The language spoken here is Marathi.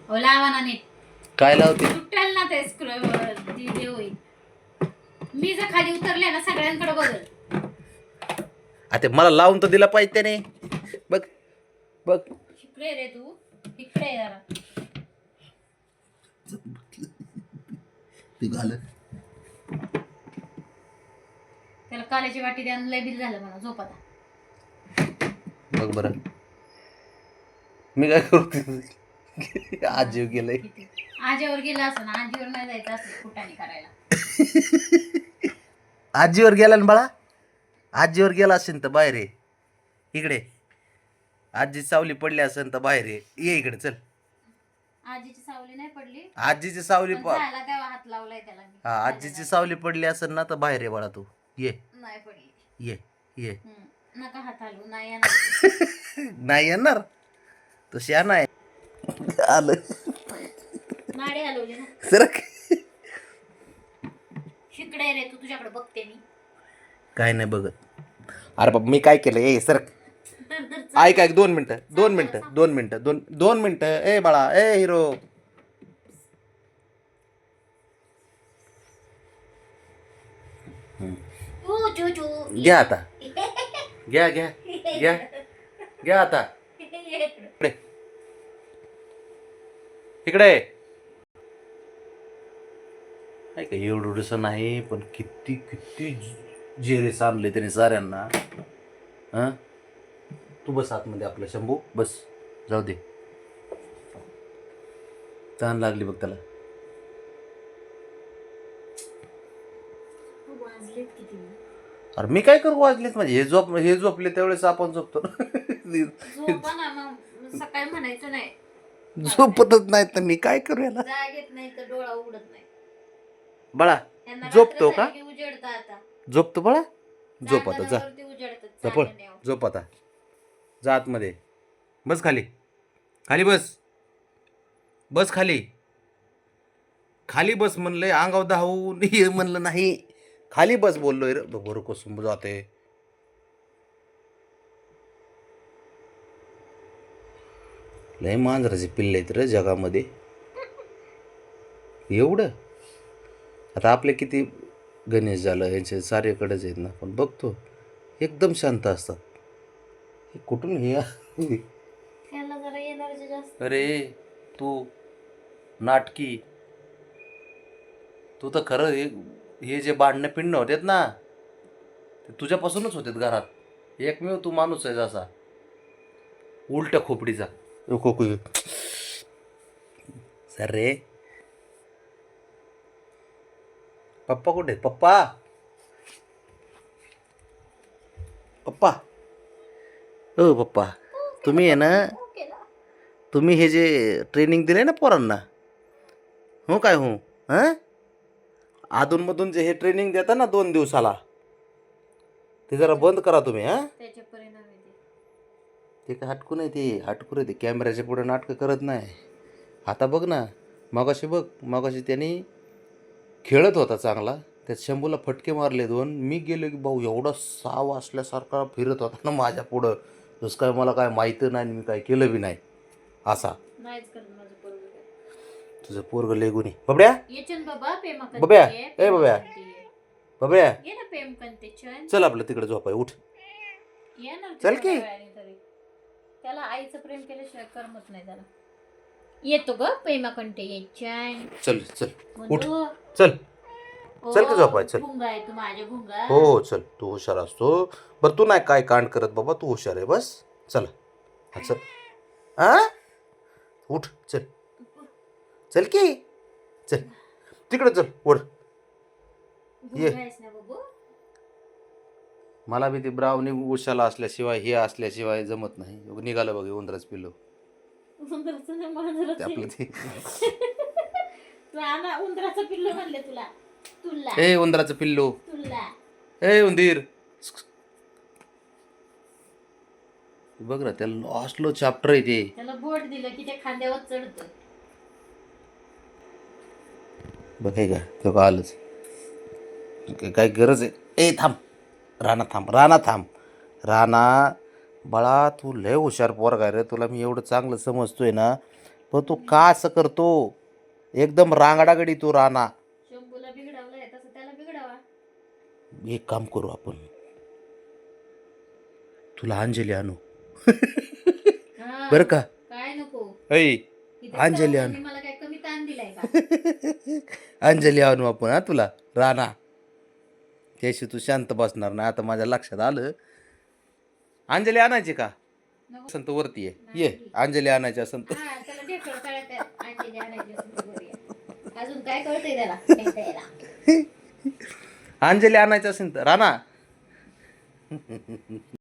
हो लावा ना नीट. काय लावते? सुटेल ना ते ती होईल. मी जर खाली उतरले ना सगळ्यांकडे बघल. आता मला लावून तर दिला पाहिजे त्याने. बघ बघ इकडे रे तू, इकडे ये जरा. ते घाल. त्याला काल्याची वाटी द्यायला लय बिल झालं म्हणा. झोप आता. बघ बरं मी काय करू? आजीव गेलंय. आजीवर गेला असं ना, आजीवर नाही जायचं असं कुटाणी करायला. आजीवर गेला ना बाळा. आजीवर गेला असेल तर बाहेर ये. इकडे आजी सावली पडली असेल तर बाहेर ये इकडे चल. आजीची सावली नाही पडली. आजीची सावली झाला तेव्हा हात लावलाय त्याला. हा आजीची सावली पडली असेल ना तर बाहेर ये बाळा. तू ये. नाही पडली. ये ये. नका हात हलवू. नाही येणार. नाही येणार. तो शहाणा आहे. आलं नाडी हलवली ना. सरक. शिकडे रे तू, तुझ्याकडे बघते मी. काय नाही बघत. अरे बाबा मी काय केलं? ए सरक. ऐक ऐक 2 मिनिटं 2 मिनिटं 2 मिनिटं 2 मिनिटं. ए बाळा ए हिरो. घ्या आता. घ्या घ्या घ्या घ्या आता. इकडे इकडे. ऐक एवढंसं नाही पण किती किती जेरेस आणले त्याने साऱ्यांना. हां तू बस आतमध्ये. आपलं शंभू बस. जाऊ दे. तहान लागली बघ त्याला. अरे मी काय करू? वाजलेत म्हणजे हे झोपले त्यावेळेस आपण झोपतो. सकाळी म्हणायचं नाही. झोपतच नाही तर मी काय करू याला? जागेत नाही तर डोळा उघडत नाही. बाळा झोपतो का? उजेडता आता. झोपतो बाळा. झोप आता जा. झोप उजेडत. झोप आता. जा आतमध्ये. बस खाली. खाली बस. बस खाली. खाली बस म्हणलंय. अंगाव धावून हे म्हणलं नाही. खाली बस बोललोय रे. बरोबर कसं जाते. लय मांजराचे पिल्ले आहेत रे जगामध्ये. एवढं आता आपले किती गणेश झालं यांचे सारेकडेच आहेत ना. पण बघतो एकदम शांत असतात. हे कुठून हे? अरे तू नाटकी. तू तर खरं हे जे भांडणं पिंडणं होतात ना ते तुझ्यापासूनच होतात घरात. एकमेव तू माणूस आहे असा उलट्या खोपडीचा. सर रे. पप्पा कुठे? पप्पा पप्पा ओ पप्पा तुम्ही आहे ना. तुम्ही हे जे ट्रेनिंग दिले ना पोरांना. हो काय हो? हां अधूनमधून जे हे ट्रेनिंग देता ना 2 दिवसाला ते जरा बंद करा तुम्ही. हां ते काय हटकून आहे. ते हटकून आहे. ते कॅमेऱ्याच्या पुढे नाटकं करत नाही. आता बघ ना मगाशी बघ. मगाशी त्यांनी खेळत होता चांगला. त्यात शंभूला फटके मारले 2. मी गेलो की भाऊ एवढा साव असल्यासारखा फिरत होता ना माझ्या पुढं. जसं काय मला काय माहिती नाही. मी काय केलं बी नाही. असा तुझं पोरग लेगुनी. बबड्या बब्या. ए बब्या बब्या चल आपलं तिकडे झोपाय. उठ चल की. त्याला आईचं प्रेम केल्याशिवाय करमत नाही त्याला. येतो ग पेमा कंटे यायच्या. चल चल उठ. चल चल की झोपाय. चल. भुंगा आहे तू माझ्या भुंगा. हो चल. तू हुशार असतो. बरं तू नाही काय कांड करत बाबा. तू हुशार आहे बस. चला हा चल. हां उठ चल. चल की. चल तिकडे चल. वर ये. मला बी ती ब्रावनी उशाला असल्याशिवाय हे असल्याशिवाय जमत नाही. निघालं बघ उंदराच पिल्लो. आपलं ते उंदराचं पिल्लू म्हणले तुला. ए उंदराचं पिल्लू. ए उंदीर बघ ना त्याला असलो चॅप्टर आहे ते. त्याला बोट दिलं की ते खांद्यावर चढतं. बघ हे का तो का आलंच. काय गरज आहे? ए थांब. राणा थांब. राणा थांब. राणा बाळा तू लय हुशार पोरगा रे. तुला मी एवढं चांगलं समजतोय ना. पण तू का असं करतो? एकदम रांगडागडी तू राणा. शंभूला बिघडवलंय तसं त्याला बिघडावा. एक काम करू आपण, तुला अंजली आणू. हा, बरं का? काय नको. ऐ इथे अंजली आणू. चौघांनी मला काय कमी ताण दिलाय का? अंजली आणू आपण, हा तुला राणा. त्याशी तू शांत बसणार नाही. आता माझ्या लक्षात आलं. अंजली आणायची का? नको. संत वरती आहे, ये अंजली आणायची असं. हा, त्याला ढेकळ कळत अंजली आणायची असेल तर बरी आहे. अजून काय कळतंय त्याला? अंजली आणायचं असेल तर राणा.